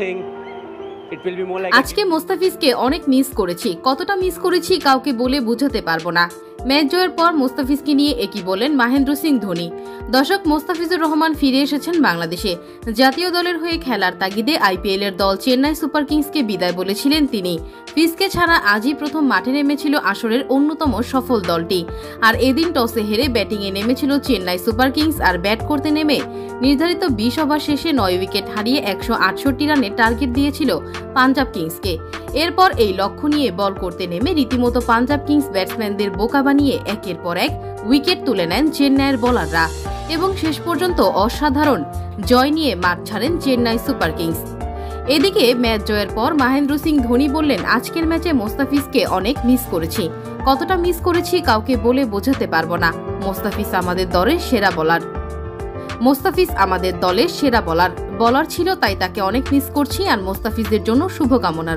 think it will be more like আজকে মোস্তাফিজকে অনেক miss করেছি, কতটা মিস করেছি কাউকে বলে বোঝাতে পারবো না। ম্যাচ জয়ের পর মোস্তাফিজকে নিয়ে একই বলেন মহেন্দ্র সিং ধোনি। দর্শক, মোস্তাফিজুর রহমান ফিরে এসেছেন বাংলাদেশে। জাতীয় দলের হয়ে খেলার তাগিদে আইপিএল এর দল চেন্নাই সুপার কিংসকে বিদায় বলেছিলেন তিনি। ফিজকে ছাড়া আজই প্রথম মাঠে নেমেছিল আসরের অন্যতম সফল দলটি। আর এদিন টসে হেরে ব্যাটিংয়ে নেমেছিল চেন্নাই সুপার কিংস। আর ব্যাট করতে নেমে নির্ধারিত 20 ওভার শেষে 9 উইকেট হারিয়ে 168 রানের টার্গেট দিয়েছিল পাঞ্জাব কিংসকে। এরপর এই লক্ষ্য নিয়ে বল করতে নেমে রীতিমতো পাঞ্জাব কিংস ব্যাটসম্যানদের বোকা বানিয়ে একের পর এক উইকেট তুলে নেন চেন্নাইয়ের বোলাররা এবং শেষ পর্যন্ত অসাধারণ জয় নিয়ে মাঠ ছাড়েন চেন্নাই সুপার কিংস। এদিকে ম্যাচ জয়ের পর মহেন্দ্র সিং ধোনি বললেন, আজকের ম্যাচে মোস্তাফিজকে অনেক মিস করেছি, কতটা মিস করেছি কাউকে বলে বোঝাতে পারবো না। মোস্তাফিজ আমাদের দলের সেরা বলার ছিল, তাই তাকে অনেক মিস করছি আর মোস্তাফিজের জন্য শুভকামনা।